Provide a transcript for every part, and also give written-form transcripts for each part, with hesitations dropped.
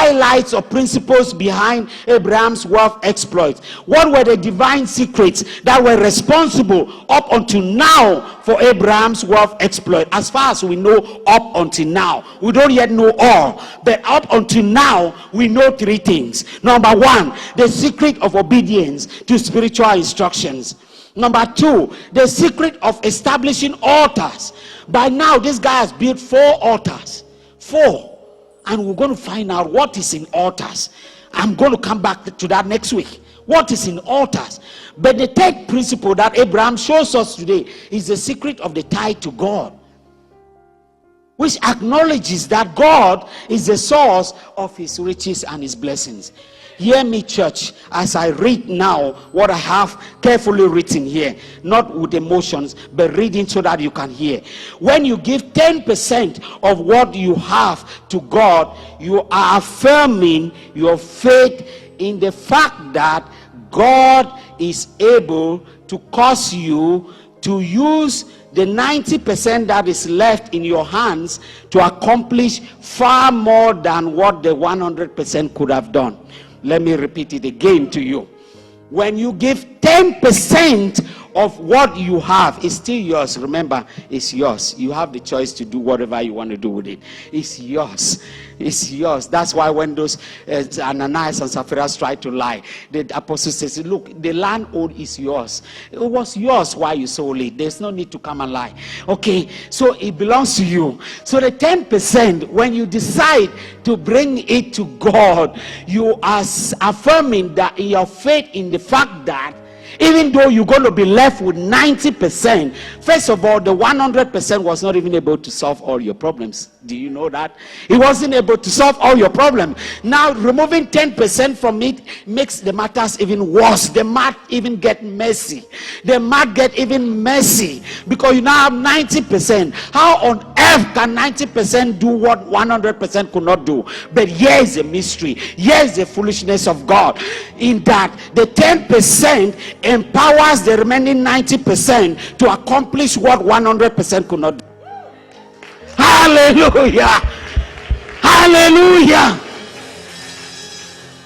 highlights or principles behind Abraham's wealth exploits. What were the divine secrets that were responsible up until now for Abraham's wealth exploit? As far as we know, up until now, we don't yet know all, but up until now we know three things. Number one, the secret of obedience to spiritual instructions. Number two, the secret of establishing altars. By now this guy has built 4 altars. 4. And we're going to find out what is in altars. I'm going to come back to that next week. What is in altars? But the third principle that Abraham shows us today is the secret of the tithe to God, which acknowledges that God is the source of his riches and his blessings. Hear me, church, as I read now what I have carefully written here, not with emotions, but reading so that you can hear. When you give 10% of what you have to God, you are affirming your faith in the fact that God is able to cause you to use the 90% that is left in your hands to accomplish far more than what the 100% could have done. Let me repeat it again to you. When you give 10% of what you have, it's still yours. Remember, it's yours. You have the choice to do whatever you want to do with it. It's yours. It's yours. That's why when those Ananias and Sapphira tried to lie, the apostle says, look, the land owed is yours. It was yours while you sold it. There's no need to come and lie. Okay, so it belongs to you. So the 10%, when you decide to bring it to God, you are affirming that your faith in the fact that even though you're going to be left with 90%, first of all, the 100% was not even able to solve all your problems. Do you know that? It wasn't able to solve all your problems. Now, removing 10% from it makes the matters even worse. The math even get messy. The math get even messy because you now have 90%. How on earth can 90% do what 100% could not do? But here is a mystery. Here is the foolishness of God, in that the 10% empowers the remaining 90% to accomplish what 100% could not do. Hallelujah! Hallelujah!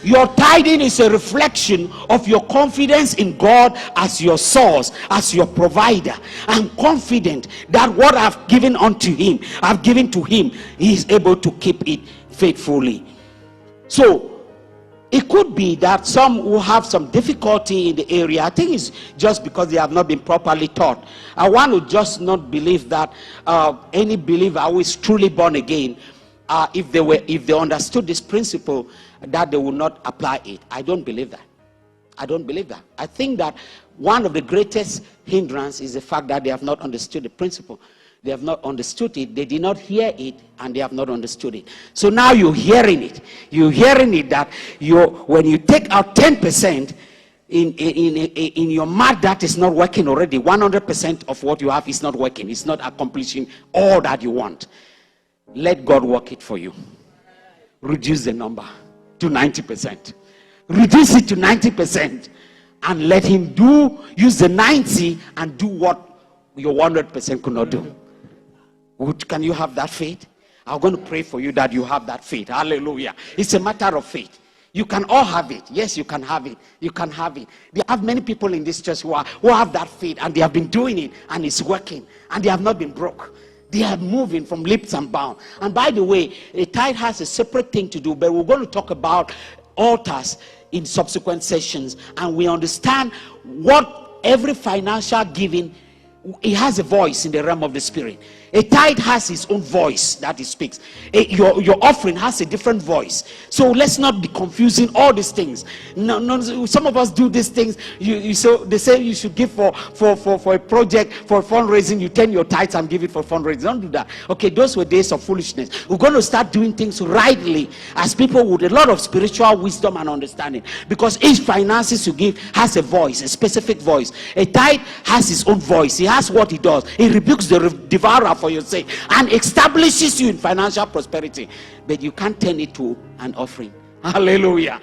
Your tithing is a reflection of your confidence in God as your source, as your provider. I'm confident that what I've given unto him, I've given to him, he is able to keep it faithfully. So it could be that some who have some difficulty in the area, I think it's just because they have not been properly taught. I want to just not believe that any believer who is truly born again, if they understood this principle, that they will not apply it. I don't believe that. I don't believe that. I think that one of the greatest hindrances is the fact that they have not understood the principle. They have not understood it. They did not hear it, and they have not understood it. So now you're hearing it. You're hearing it that when you take out 10% in your math, that is not working already. 100% of what you have is not working. It's not accomplishing all that you want. Let God work it for you. Reduce the number to 90%. Reduce it to 90%, and let him use the 90 and do what your 100% could not do. Can you have that faith? I'm going to pray for you that you have that faith. Hallelujah. It's a matter of faith. You can all have it. Yes, you can have it. You can have it. There are many people in this church who have that faith, and they have been doing it, and it's working, and they have not been broke. They are moving from leaps and bounds. And by the way, a tithe has a separate thing to do, but we're going to talk about altars in subsequent sessions, and we understand what every financial giving, it has a voice in the realm of the spirit. A tithe has its own voice that it speaks. Your offering has a different voice. So let's not be confusing all these things. No, some of us do these things. So they say you should give for a project, for fundraising. You turn your tithes and give it for fundraising. Don't do that. Okay, those were days of foolishness. We're going to start doing things rightly as people with a lot of spiritual wisdom and understanding. Because each finances you give has a voice, a specific voice. A tithe has its own voice. It has what it does. It rebukes the devourer for your sake and establishes you in financial prosperity, but you can't turn it to an offering. Hallelujah.